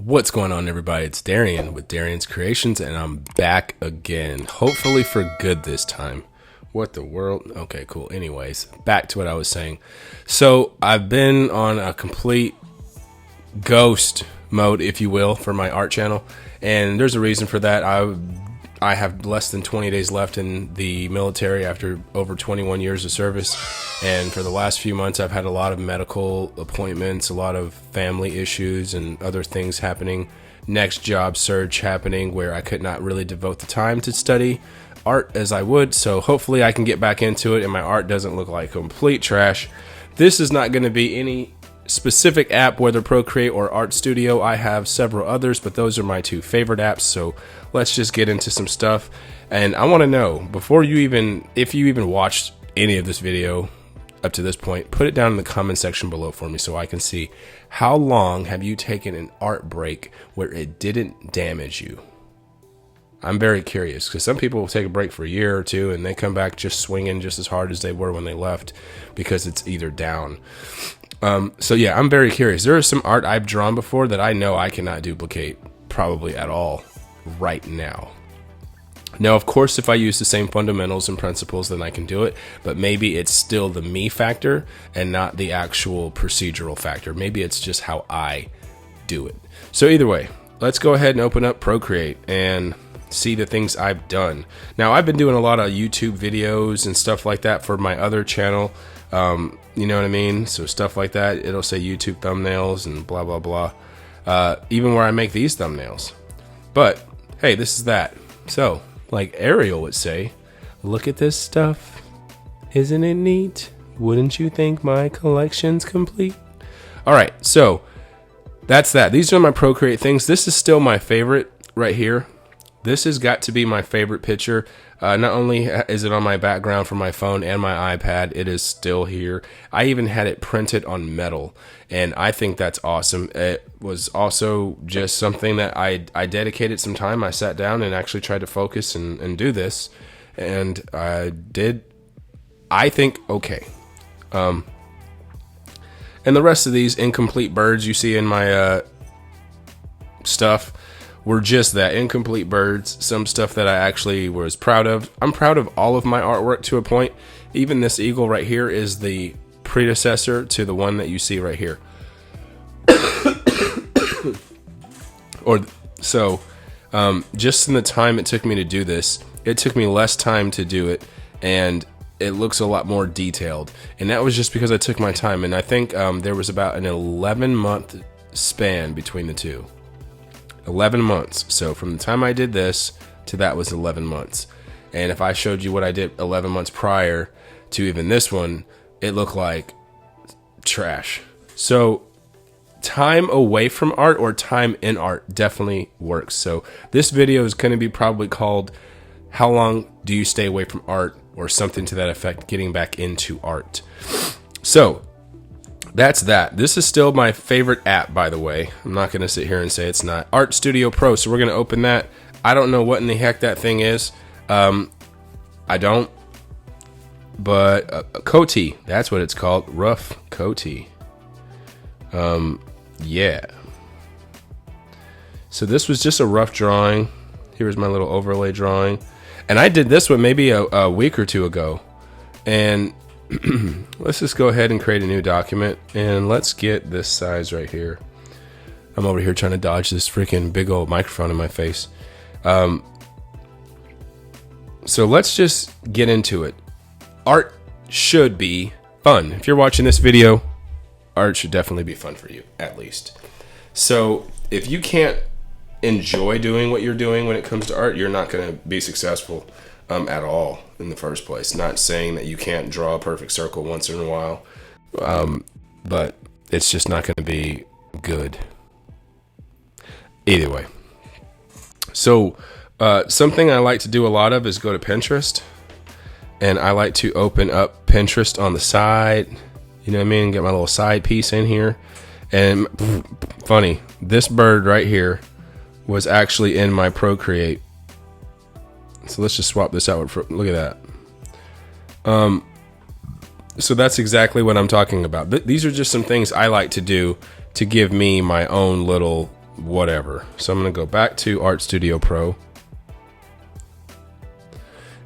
What's going on, everybody? It's Darian with Darian's Creations, and I'm back again. Hopefully for good this time. What the world? Okay, cool. Anyways, back to what I was saying. So I've been on a complete ghost mode, if you will, for my art channel, and there's a reason for that. I have less than 20 days left in the military after over 21 years of service, and for the last few months I've had a lot of medical appointments, a lot of family issues and other things happening, next job search happening where I could not really devote the time to study art as I would. So hopefully I can get back into it and my art doesn't look like complete trash. This is not going to be any specific app, whether Procreate or Art Studio. I have several others, but those are my two favorite apps. So let's just get into some stuff. And I want to know, before you even, if you even watched any of this video up to this point, put it down in the comment section below for me so I can see how long have you taken an art break where it didn't damage you. I'm very curious, because some people will take a break for a year or two and they come back just swinging just as hard as they were when they left because it's either down. So yeah, I'm very curious. There is some art I've drawn before that I know I cannot duplicate probably at all right now. Now, of course, if I use the same fundamentals and principles, then I can do it, but maybe it's still the me factor and not the actual procedural factor. Maybe it's just how I do it. So either way, let's go ahead and open up Procreate and see the things I've done. Now, I've been doing a lot of YouTube videos and stuff like that for my other channel. You know what I mean? So stuff like that, it'll say YouTube thumbnails and blah, blah, blah. Even where I make these thumbnails. But hey, this is that. So like Ariel would say, look at this stuff. Isn't it neat? Wouldn't you think my collection's complete? All right, so that's that. These are my Procreate things. This is still my favorite right here. This has got to be my favorite picture. Not only is it on my background for my phone and my iPad, it is still here. I even had it printed on metal, and I think that's awesome. It was also just something that I dedicated some time. I sat down and actually tried to focus and do this, and I did, I think, okay. And the rest of these incomplete birds you see in my stuff were just that, incomplete birds, some stuff that I actually was proud of. I'm proud of all of my artwork to a point. Even this eagle right here is the predecessor to the one that you see right here. Just in the time it took me to do this, it took me less time to do it, and it looks a lot more detailed. And that was just because I took my time, and I think there was about an 11-month span between the two. 11 months. So from the time I did this to that was 11 months. And if I showed you what I did 11 months prior to even this one, it looked like trash. So time away from art or time in art definitely works. So this video is going to be probably called How Long Do You Stay Away from Art, or something to that effect, getting back into art. So that's that. This is still my favorite app, by the way. I'm not going to sit here and say it's not. Art Studio Pro. So we're going to open that. I don't know what in the heck that thing is. I don't. But Coty, that's what it's called. Rough Coty. Yeah. So this was just a rough drawing. Here's my little overlay drawing. And I did this one maybe a week or two ago. And let's just go ahead and create a new document, and let's get this size right here. I'm over here trying to dodge this freaking big old microphone in my face. So let's just get into it. Art should be fun. If you're watching this video, art should definitely be fun for you, at least. So if you can't enjoy doing what you're doing when it comes to art, you're not going to be successful at all in the first place. Not saying that you can't draw a perfect circle once in a while, but it's just not going to be good. Either way. So something I like to do a lot of is go to Pinterest, and I like to open up Pinterest on the side, you know what I mean, get my little side piece in here. And funny, this bird right here was actually in my Procreate. So let's just swap this out. Look at that. So that's exactly what I'm talking about. These are just some things I like to do to give me my own little whatever. So I'm going to go back to Art Studio Pro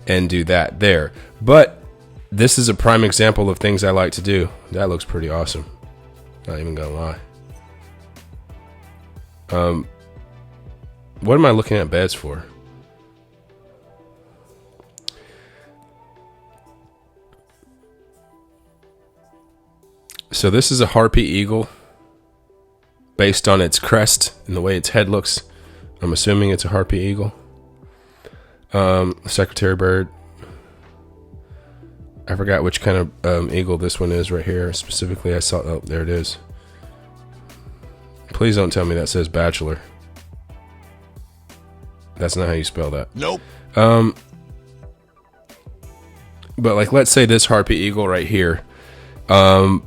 and do that there. But this is a prime example of things I like to do. That looks pretty awesome. Not even gonna lie. What am I looking at beds for? So this is a harpy eagle based on its crest and the way its head looks. I'm assuming it's a harpy eagle. Secretary bird. I forgot which kind of eagle this one is right here. Specifically, I saw, oh, there it is. Please don't tell me that says bachelor. That's not how you spell that. Nope. But like, let's say this harpy eagle right here. I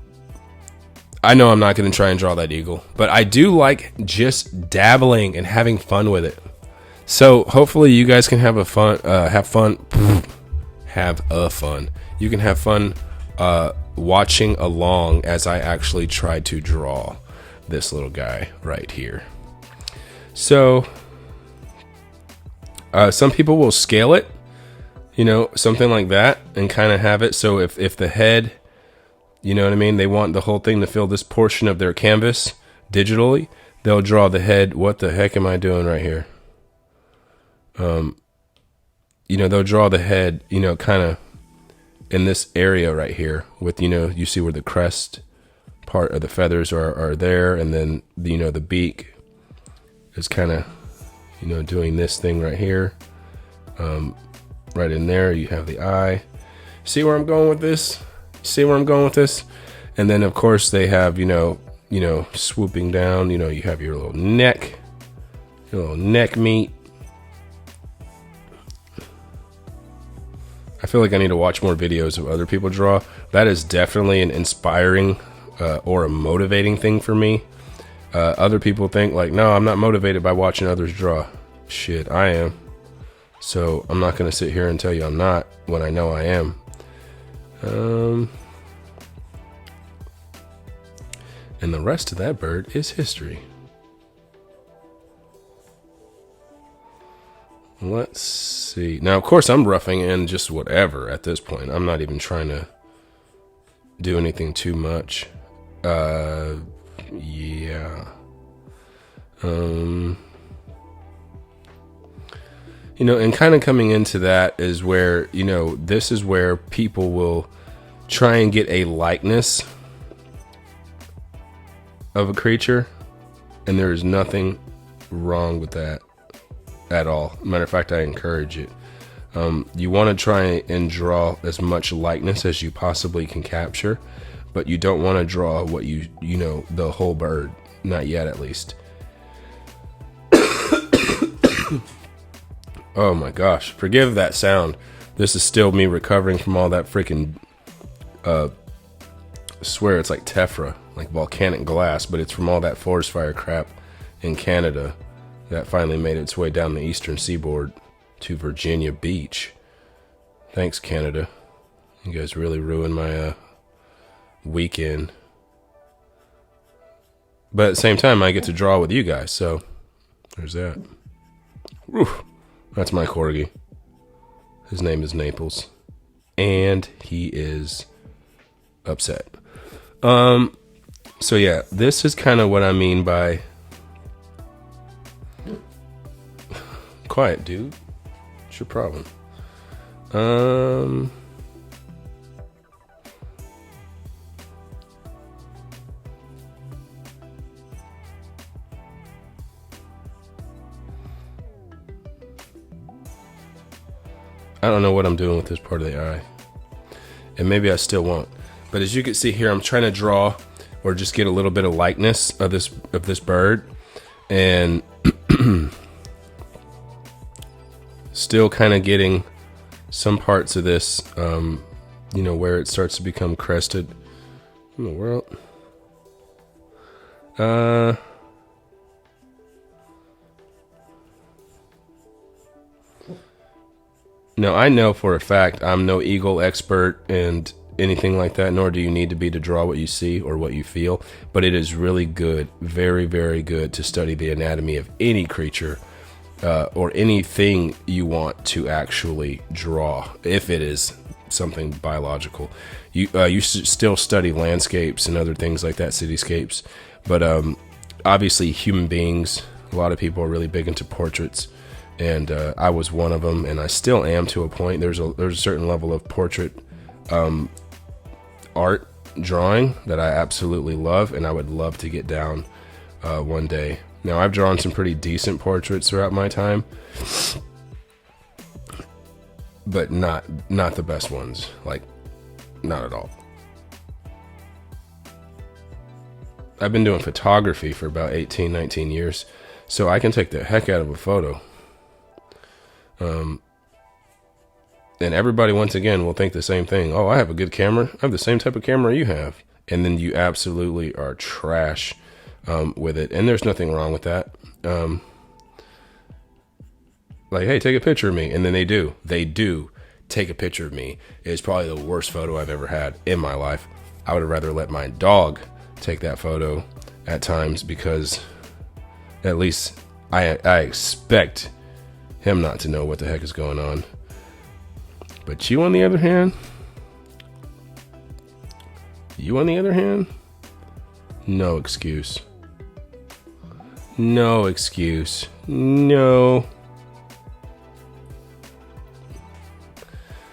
know I'm not going to try and draw that eagle, but I do like just dabbling and having fun with it. So hopefully you guys can have a fun. You can have fun watching along as I actually try to draw this little guy right here. So some people will scale it, you know, something like that, and kind of have it. So if the head, you know what I mean, they want the whole thing to fill this portion of their canvas digitally, they'll draw the head. What the heck am I doing right here? You know, they'll draw the head, you know, kind of in this area right here with, you know, you see where the crest part of the feathers are there. And then, you know, the beak is kind of, you know, doing this thing right here. Right in there, you have the eye. See where I'm going with this? See where I'm going with this? And then of course they have, you know, swooping down, you know, you have your little neck meat. I feel like I need to watch more videos of other people draw. That is definitely an inspiring or a motivating thing for me. Other people think like, no, I'm not motivated by watching others draw. Shit, I am. So I'm not going to sit here and tell you I'm not when I know I am. And the rest of that bird is history. Let's see. Now, of course, I'm roughing in just whatever at this point. I'm not even trying to do anything too much. Yeah. You know, and kind of coming into that is where, you know, this is where people will try and get a likeness of a creature, and there is nothing wrong with that at all. Matter of fact, I encourage it. You want to try and draw as much likeness as you possibly can capture, but you don't want to draw what you know, the whole bird. Not yet, at least. Oh my gosh, forgive that sound. This is still me recovering from all that freaking, I swear it's like tephra, like volcanic glass, but it's from all that forest fire crap in Canada that finally made its way down the eastern seaboard to Virginia Beach. Thanks, Canada. You guys really ruined my weekend. But at the same time, I get to draw with you guys, so there's that. Whew. That's my corgi. His name is Naples. And he is upset. So yeah, this is kind of what I mean by... Quiet, dude. What's your problem? I don't know what I'm doing with this part of the eye. And maybe I still won't. But as you can see here, I'm trying to draw or just get a little bit of likeness of this bird. And still kind of getting some parts of this, you know, where it starts to become crested. In the world? No, I know for a fact I'm no eagle expert, and anything like that, nor do you need to be to draw what you see or what you feel. But it is really good, very, very good to study the anatomy of any creature or anything you want to actually draw, if it is something biological. You still study landscapes and other things like that, cityscapes, but obviously human beings. A lot of people are really big into portraits, and I was one of them, and I still am to a point. There's a certain level of portrait art drawing that I absolutely love, and I would love to get down one day. Now, I've drawn some pretty decent portraits throughout my time, but not the best ones. Like, not at all. I've been doing photography for about 18, 19 years, so I can take the heck out of a photo. And everybody, once again, will think the same thing. Oh, I have a good camera. I have the same type of camera you have. And then you absolutely are trash with it. And there's nothing wrong with that. Like, hey, take a picture of me. And then they do. They do take a picture of me. It's probably the worst photo I've ever had in my life. I would have rather let my dog take that photo at times, because at least I expect him not to know what the heck is going on. But you, on the other hand, no excuse. No excuse. No.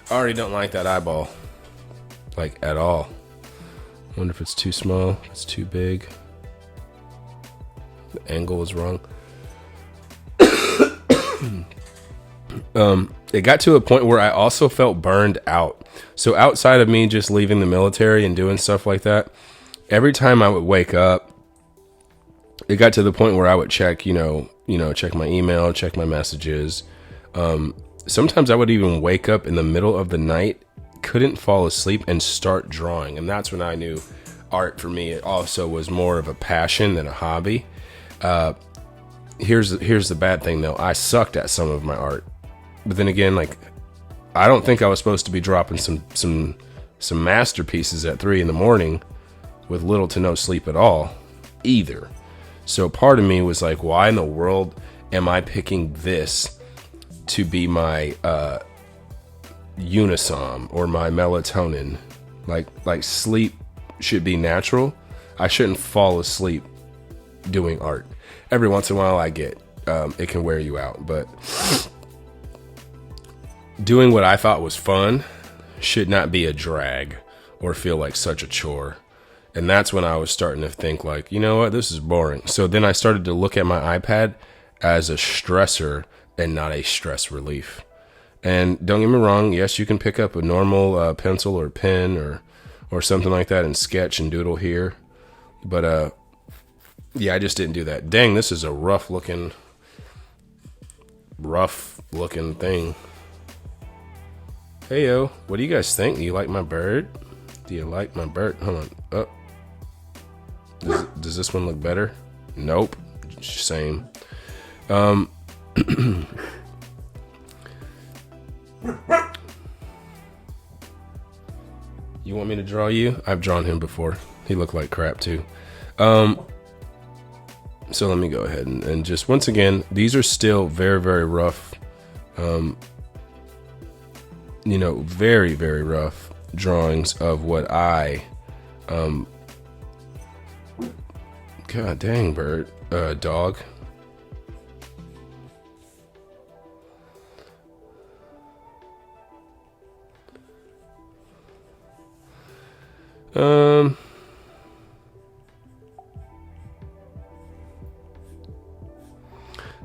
I already don't like that eyeball. Like, at all. Wonder if it's too small, if it's too big. The angle is wrong. It got to a point where I also felt burned out. So outside of me just leaving the military and doing stuff like that, every time I would wake up, it got to the point where I would check, check my email, check my messages. Sometimes I would even wake up in the middle of the night, couldn't fall asleep, and start drawing. And that's when I knew art for me, it also was more of a passion than a hobby. Here's the bad thing though. I sucked at some of my art. But then again, like, I don't think I was supposed to be dropping some masterpieces at 3 a.m. with little to no sleep at all either. So part of me was like, why in the world am I picking this to be my unisom or my melatonin? Like sleep should be natural. I shouldn't fall asleep doing art. Every once in a while I get it can wear you out, but doing what I thought was fun should not be a drag or feel like such a chore. And that's when I was starting to think like, you know what, this is boring. So then I started to look at my iPad as a stressor and not a stress relief. And don't get me wrong, yes, you can pick up a normal pencil or pen or something like that and sketch and doodle here. But yeah, I just didn't do that. Dang, this is a rough looking thing. Hey yo, what do you guys think? Do you like my bird? Do you like my bird? Hold on. Oh. Does this one look better? Nope. Same. You want me to draw you? I've drawn him before. He looked like crap too. So let me go ahead and just, once again, these are still very, very rough. Very, very rough drawings of what I, God dang, bird, dog.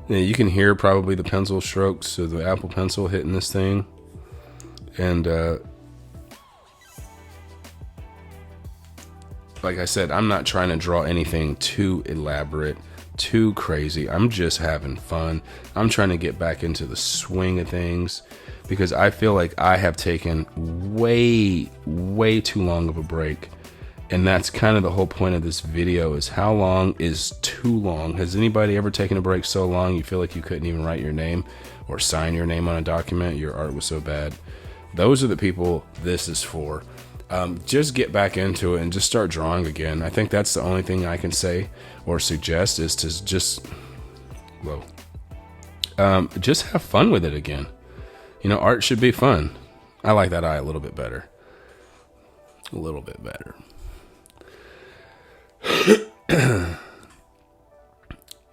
Yeah, you can hear probably the pencil strokes of the Apple Pencil hitting this thing. And like I said, I'm not trying to draw anything too elaborate, too crazy. I'm just having fun. I'm trying to get back into the swing of things because I feel like I have taken way, way too long of a break. And that's kind of the whole point of this video, is how long is too long? Has anybody ever taken a break so long you feel like you couldn't even write your name or sign your name on a document? Your art was so bad. Those are the people this is for. just get back into it and just start drawing again. I think that's the only thing I can say or suggest is to just, well, just have fun with it again. You know, art should be fun. I like that eye a little bit better. A little bit better.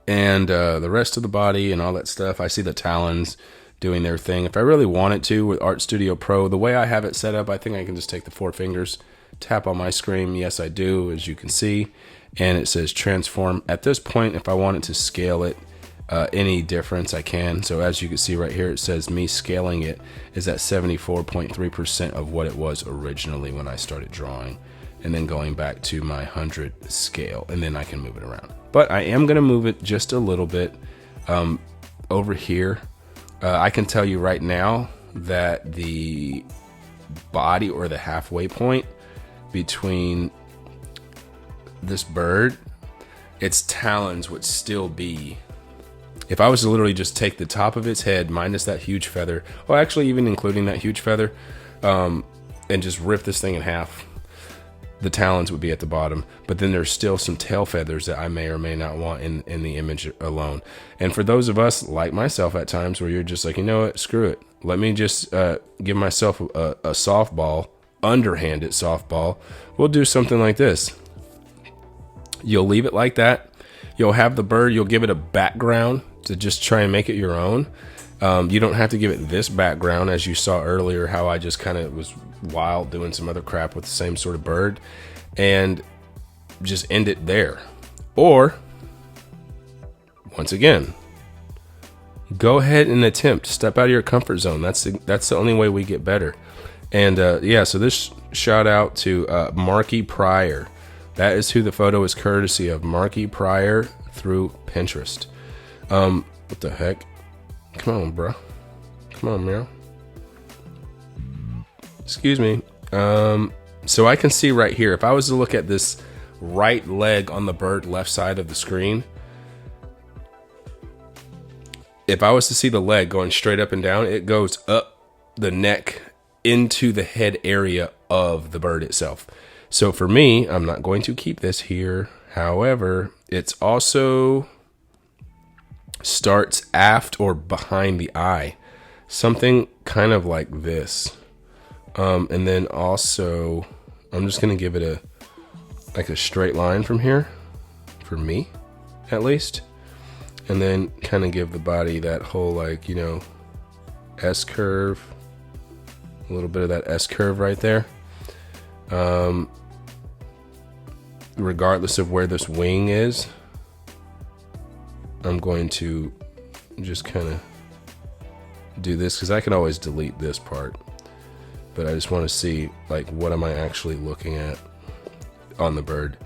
And the rest of the body and all that stuff, I see the talons doing their thing. If I really wanted to with Art Studio Pro, the way I have it set up, I think I can just take the 4 fingers, tap on my screen. Yes, I do, as you can see. And it says transform. At this point, if I wanted to scale it any difference, I can. So as you can see right here, it says me scaling it is at 74.3% of what it was originally when I started drawing. And then going back to my 100 scale, and then I can move it around. But I am gonna move it just a little bit over here. I can tell you right now that the body, or the halfway point between this bird, its talons would still be, if I was to literally just take the top of its head minus that huge feather, well, actually even including that huge feather, and just rip this thing in half, the talons would be at the bottom. But then there's still some tail feathers that I may or may not want in the image alone. And for those of us like myself at times where you're just like, you know what, screw it, let me just give myself a softball, underhanded softball, we'll do something like this. You'll leave it like that. You'll have the bird, you'll give it a background to just try and make it your own. You don't have to give it this background, as you saw earlier, how I just kind of was wild doing some other crap with the same sort of bird, and just end it there. Or, once again, go ahead and attempt, step out of your comfort zone. That's the only way we get better. And yeah, so this shout out to Marky Pryor. That is who the photo is courtesy of, Marky Pryor through Pinterest. What the heck? Come on, bro. Come on, Meryl. Excuse me. So I can see right here, if I was to look at this right leg on the bird left side of the screen, if I was to see the leg going straight up and down, it goes up the neck into the head area of the bird itself. So for me, I'm not going to keep this here. However, it's also starts aft or behind the eye, something kind of like this. And then also, I'm just gonna give it a straight line from here, for me, at least, and then kind of give the body that whole, like, you know, S curve, a little bit of that S curve right there. Regardless of where this wing is, I'm going to just kind of do this, because I can always delete this part, but I just want to see, like, what am I actually looking at on the bird.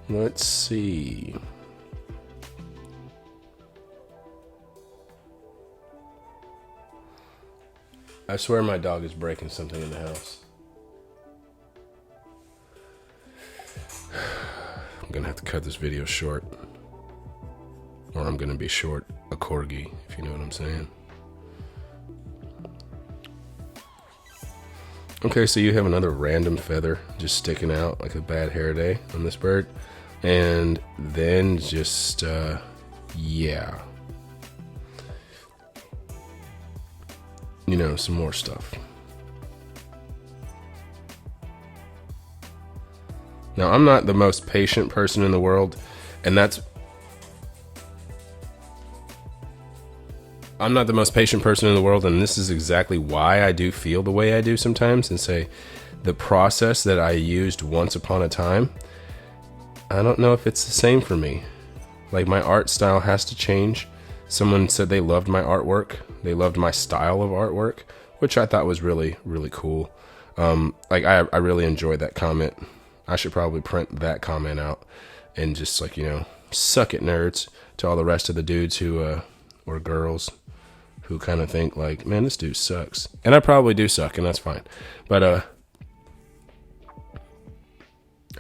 Let's see. I swear my dog is breaking something in the house. I'm gonna have to cut this video short, or I'm gonna be short a corgi, if you know what I'm saying. Okay, so you have another random feather just sticking out like a bad hair day on this bird, and then just yeah, you know, some more stuff. Now, I'm not the most patient person in the world, and I'm not the most patient person in the world, and this is exactly why I do feel the way I do sometimes, and say the process that I used once upon a time, I don't know if it's the same for me. Like, my art style has to change. Someone said they loved my artwork. They loved my style of artwork, which I thought was really, really cool. Like, I really enjoyed that comment. I should probably print that comment out and just, like, you know, suck it, nerds, to all the rest of the dudes who, or girls, who kind of think like, man, this dude sucks. And I probably do suck, and that's fine. But, oh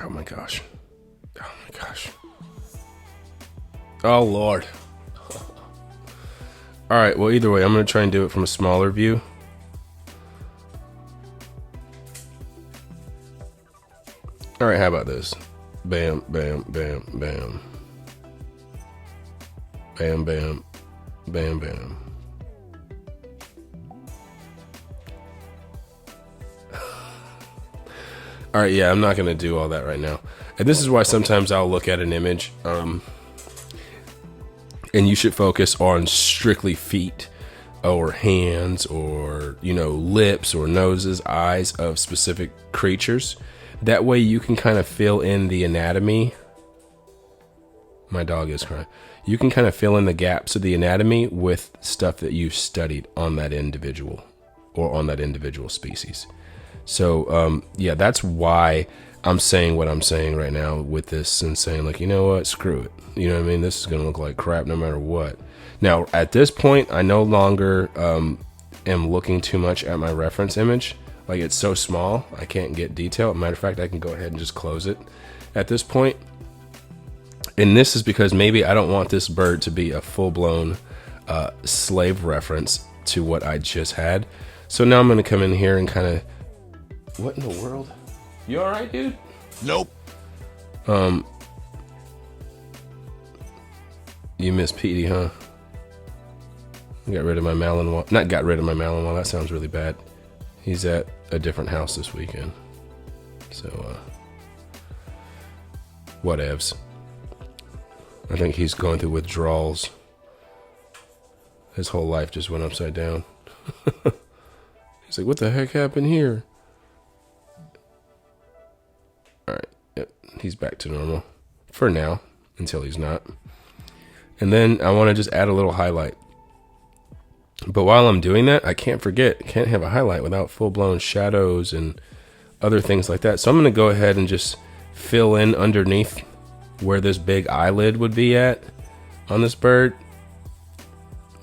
my gosh. Oh my gosh. Oh Lord. All right, well, either way, I'm going to try and do it from a smaller view. All right, how about this? Bam, bam, bam, bam. Bam, bam, bam, bam. All right, yeah, I'm not going to do all that right now. And this is why sometimes I'll look at an image, and you should focus on strictly feet or hands or, you know, lips or noses, eyes of specific creatures. That way you can kind of fill in the anatomy. My dog is crying. You can kind of fill in the gaps of the anatomy with stuff that you've studied on that individual or on that individual species. So, yeah, that's why I'm saying what I'm saying right now with this and saying, like, you know what, screw it. You know what I mean? This is going to look like crap no matter what. Now, at this point, I no longer am looking too much at my reference image. Like, it's so small, I can't get detail. Matter of fact, I can go ahead and just close it at this point. And this is because maybe I don't want this bird to be a full-blown slave reference to what I just had. So now I'm going to come in here and kind of... What in the world? You all right, dude? Nope. You miss Petey, huh? Got rid of my Malinois. Not got rid of my Malinois. That sounds really bad. He's at a different house this weekend. So, whatevs. I think he's going through withdrawals. His whole life just went upside down. He's like, what the heck happened here? Alright, yep, he's back to normal. For now, until he's not. And then I want to just add a little highlight. But while I'm doing that, I can't have a highlight without full-blown shadows and other things like that. So I'm going to go ahead and just fill in underneath where this big eyelid would be at on this bird.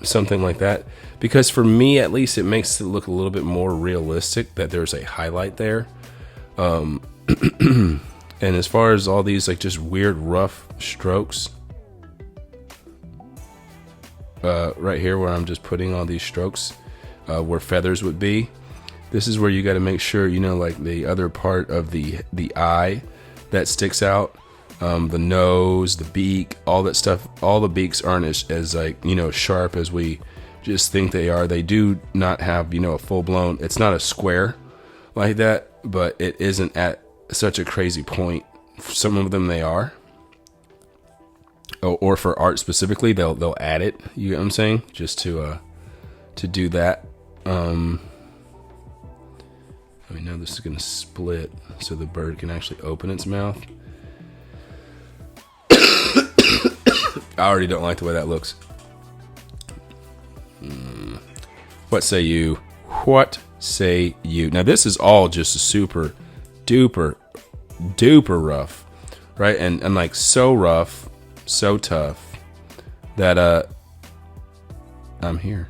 Something like that. Because for me, at least, it makes it look a little bit more realistic that there's a highlight there. And as far as all these like just weird rough strokes, right here where I'm just putting all these strokes where feathers would be, this is where you got to make sure, you know, like the other part of the eye that sticks out, the nose, the beak, all that stuff, all the beaks aren't as like, you know, sharp as we just think they are. They do not have, you know, a full-blown, it's not a square like that, but it isn't at such a crazy point. Some of them they are. Or for art specifically, they'll add it. You know what I'm saying? Just to do that. I mean, now this is gonna split so the bird can actually open its mouth. I already don't like the way that looks. What say you? What say you? Now this is all just super duper rough, right? And like so rough, so tough that I'm here.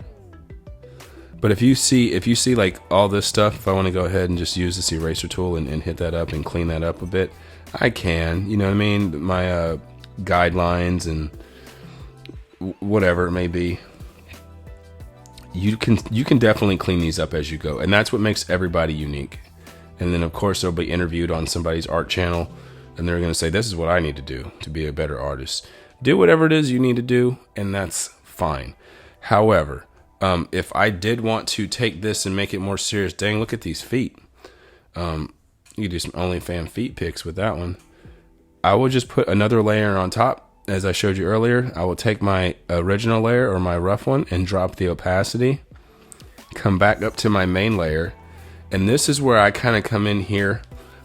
But if you see like all this stuff, if I want to go ahead and just use this eraser tool and hit that up and clean that up a bit, I can. You know what I mean? My guidelines and whatever it may be, you can definitely clean these up as you go, and that's what makes everybody unique. And then of course they'll be interviewed on somebody's art channel, and they're going to say, this is what I need to do to be a better artist. Do whatever it is you need to do, and that's fine. However, if I did want to take this and make it more serious, dang, look at these feet. You can do some OnlyFans feet pics with that one. I will just put another layer on top. As I showed you earlier, I will take my original layer or my rough one and drop the opacity. Come back up to my main layer. And this is where I kind of come in here,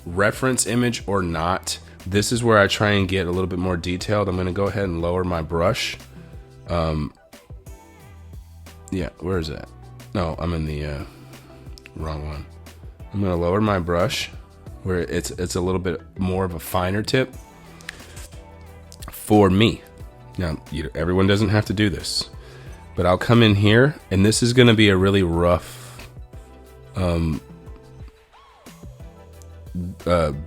reference image or not. This is where I try and get a little bit more detailed. I'm going to go ahead and lower my brush. Yeah, where is that? No, I'm in the wrong one. I'm going to lower my brush where it's a little bit more of a finer tip for me. Now, everyone doesn't have to do this, but I'll come in here, and this is going to be a really rough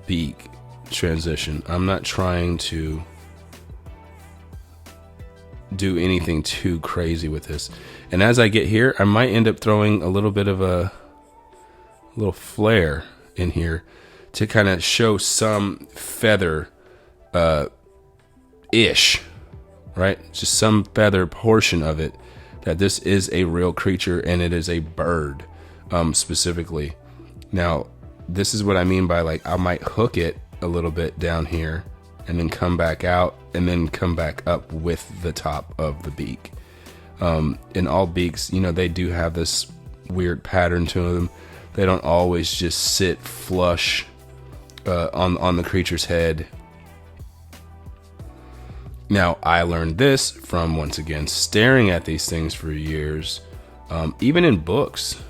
beak transition. I'm not trying to do anything too crazy with this. And as I get here, I might end up throwing a little bit of a little flare in here to kind of show some feather ish, right? Just some feather portion of it, that this is a real creature and it is a bird specifically. Now, this is what I mean by, like, I might hook it a little bit down here and then come back out and then come back up with the top of the beak. In all beaks, you know, they do have this weird pattern to them. They don't always just sit flush on the creature's head. Now, I learned this from, once again, staring at these things for years, even in books.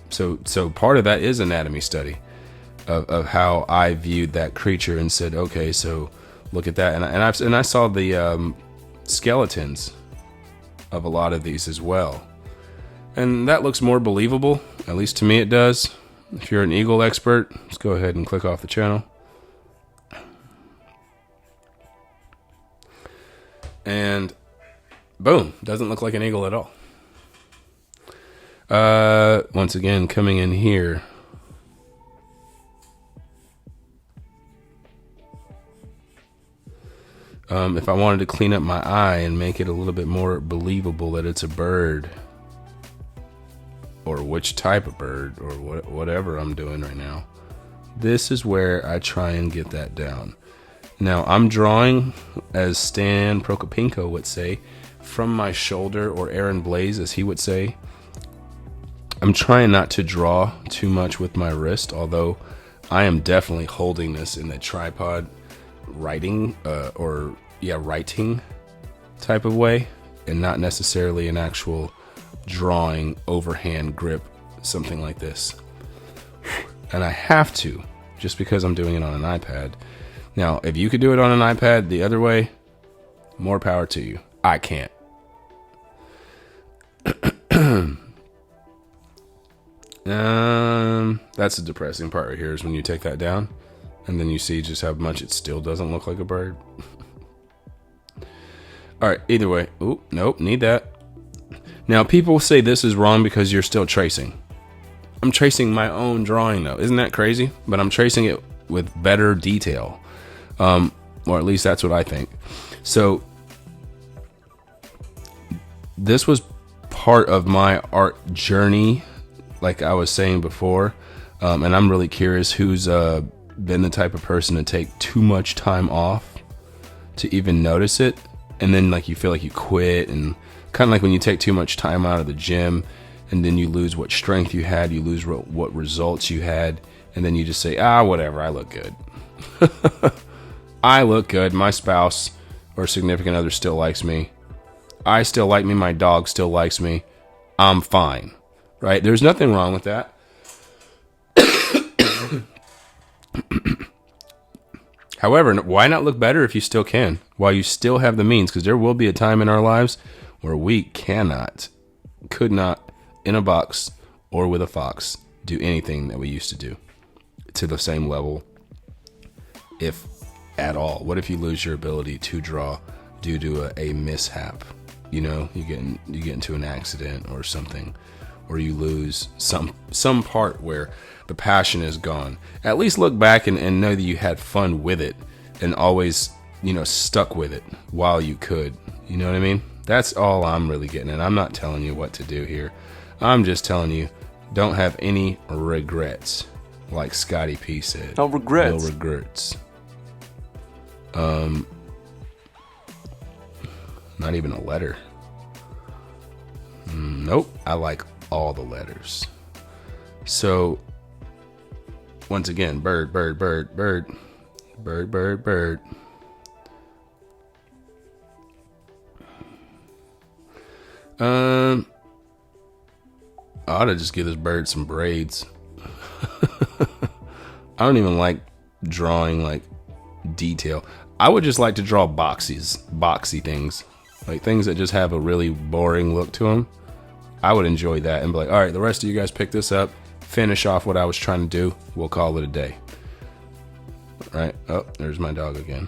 So part of that is anatomy study of how I viewed that creature and said, okay, so look at that. And I saw the skeletons of a lot of these as well. And that looks more believable, at least to me it does. If you're an eagle expert, let's go ahead and click off the channel. And boom, doesn't look like an eagle at all. Once again, coming in here. If I wanted to clean up my eye and make it a little bit more believable that it's a bird, or which type of bird, or whatever I'm doing right now, this is where I try and get that down. Now, I'm drawing, as Stan Prokopinko would say, from my shoulder, or Aaron Blaze, as he would say. I'm trying not to draw too much with my wrist, although I am definitely holding this in the tripod writing type of way, and not necessarily an actual drawing overhand grip, something like this. And I have to, just because I'm doing it on an iPad. Now, if you could do it on an iPad the other way, more power to you. I can't. That's the depressing part right here, is when you take that down and then you see just how much it still doesn't look like a bird. All right, either way. Oop, nope, need that. Now, people say this is wrong because you're still tracing. I'm tracing my own drawing though. Isn't that crazy? But I'm tracing it with better detail. Or at least that's what I think. So this was part of my art journey, like I was saying before. And I'm really curious who's been the type of person to take too much time off to even notice it. And then, like, you feel like you quit, and kind of like when you take too much time out of the gym and then you lose what strength you had, you lose what results you had, and then you just say, whatever, I look good. I look good. My spouse or significant other still likes me. I still like me. My dog still likes me. I'm fine, right? There's nothing wrong with that. However, why not look better if you still can, while you still have the means? Because there will be a time in our lives where we could not, in a box or with a fox, do anything that we used to do to the same level, if at all. What if you lose your ability to draw due to a mishap? You know, you get into an accident or something, or you lose some part where the passion is gone. At least look back and know that you had fun with it, and always, stuck with it while you could. You know what I mean? That's all I'm really getting at. I'm not telling you what to do here. I'm just telling you, don't have any regrets, like Scotty P said. No regrets. No regrets. Not even a letter. Nope. I like all the letters. So, once again, bird, bird, bird, bird, bird, bird, bird. I ought to just give this bird some braids. I don't even like drawing like detail. I would just like to draw boxy things, like things that just have a really boring look to them. I would enjoy that and be like, all right, the rest of you guys pick this up, finish off what I was trying to do. We'll call it a day. All right. Oh, there's my dog again.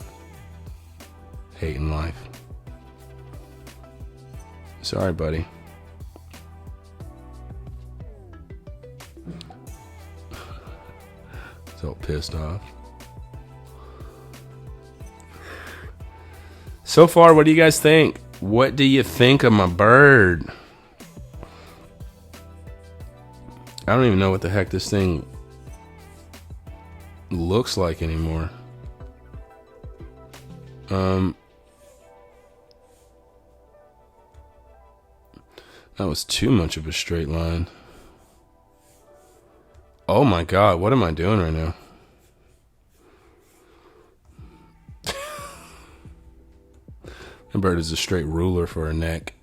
Hating life. Sorry, buddy. So pissed off. So far, what do you guys think? What do you think of my bird? I don't even know what the heck this thing looks like anymore. That was too much of a straight line. Oh my God, what am I doing right now? The bird is a straight ruler for a neck.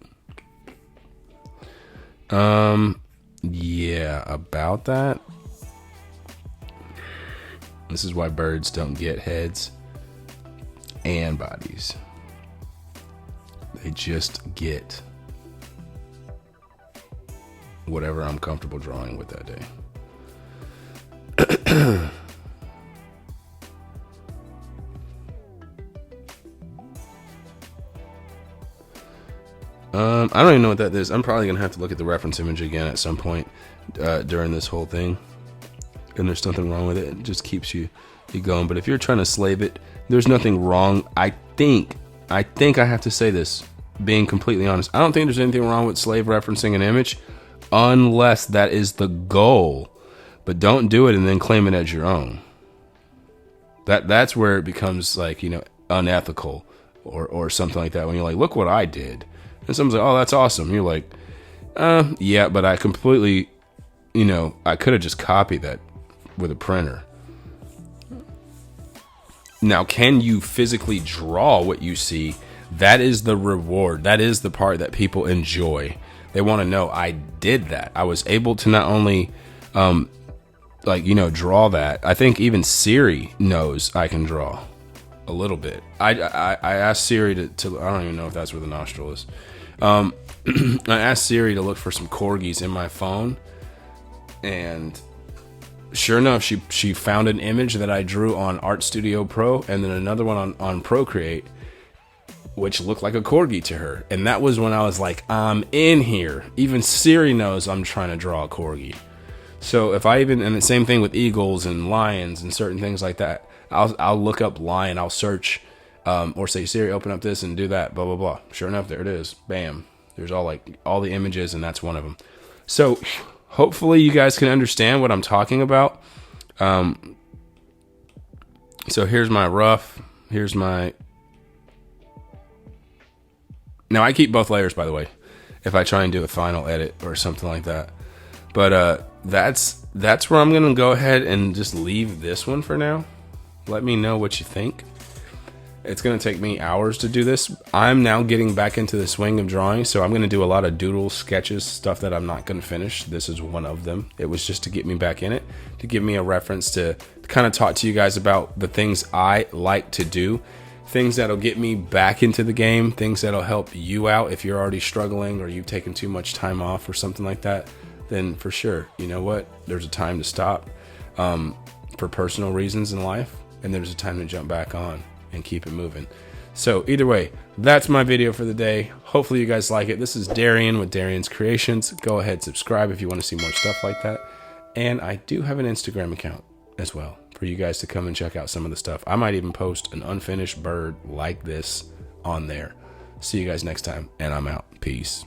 Yeah, about that. This is why birds don't get heads and bodies. They just get whatever I'm comfortable drawing with that day. I don't even know what that is. I'm probably gonna have to look at the reference image again at some point during this whole thing. And there's nothing wrong with it. It just keeps you going. But if you're trying to slave it, there's nothing wrong. I think I have to say this, being completely honest. I don't think there's anything wrong with slave referencing an image unless that is the goal. But don't do it and then claim it as your own. That's where it becomes like, unethical or something like that. When you're like, look what I did. And someone's like, oh, that's awesome. You're like, yeah, but I completely, I could have just copied that with a printer. Now, can you physically draw what you see? That is the reward. That is the part that people enjoy. They want to know, I did that. I was able to not only, draw that. I think even Siri knows I can draw a little bit. I asked Siri to I don't even know if that's where the nostril is. I asked Siri to look for some corgis in my phone, and sure enough, she found an image that I drew on Art Studio Pro, and then another one on Procreate, which looked like a corgi to her. And that was when I was like, I'm in here. Even Siri knows I'm trying to draw a corgi. So if I and the same thing with eagles and lions and certain things like that, I'll look up lion, I'll search, or say, Siri, open up this and do that, blah, blah, blah. Sure enough, there it is. Bam. There's all the images, and that's one of them. So hopefully you guys can understand what I'm talking about. So here's my rough. Here's my... Now, I keep both layers, by the way, if I try and do a final edit or something like that. But that's where I'm going to go ahead and just leave this one for now. Let me know what you think. It's going to take me hours to do this. I'm now getting back into the swing of drawing, so I'm going to do a lot of doodles, sketches, stuff that I'm not going to finish. This is one of them. It was just to get me back in it, to give me a reference to kind of talk to you guys about the things I like to do, things that'll get me back into the game, things that'll help you out if you're already struggling or you've taken too much time off or something like that. Then for sure, you know what? There's a time to stop for personal reasons in life, and there's a time to jump back on and keep it moving. So either way, that's my video for the day. Hopefully you guys like it. This is Darian with Darian's Creations. Go ahead, subscribe if you want to see more stuff like that. And I do have an Instagram account as well for you guys to come and check out some of the stuff. I might even post an unfinished bird like this on there. See you guys next time, and I'm out. Peace.